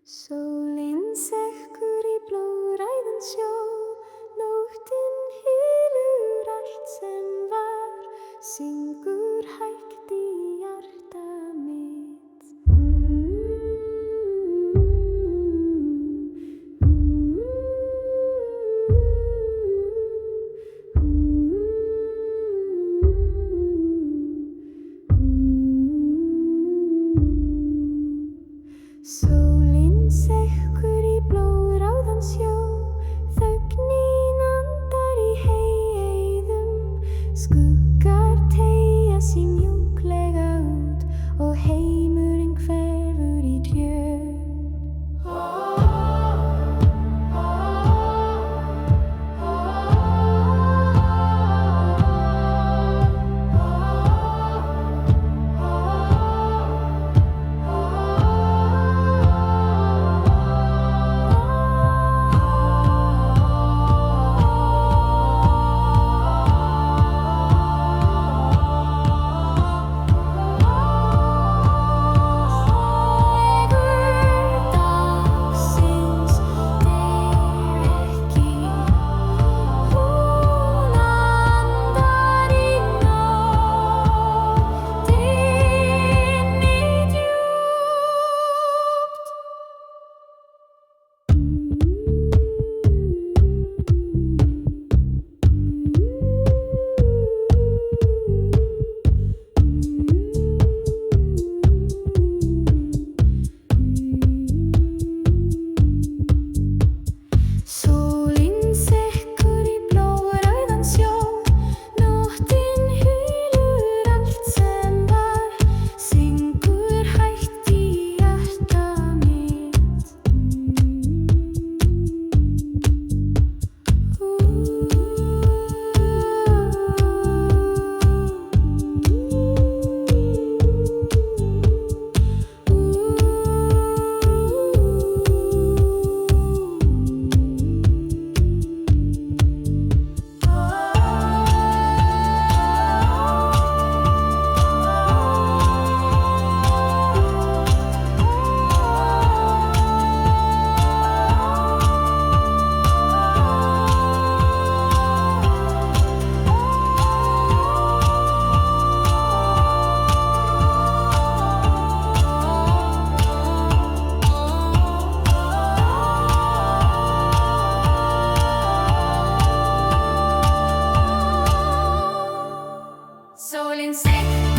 Sólin sekkur í blóðræðan sjó, nóttin hylur allt sem var, syngur hægt í hjarta mitt. Sólin sekkur í blóðráðan sjó, þögnin andar í heiðum, skuggar teygja sig mjúklega út og heimurinn hverfur í djöf. Sólin sekkur í blóðrauðan sjó, nóttin hylur allt sem var, syngur hægt í hjarta mitt. Sólin sekkur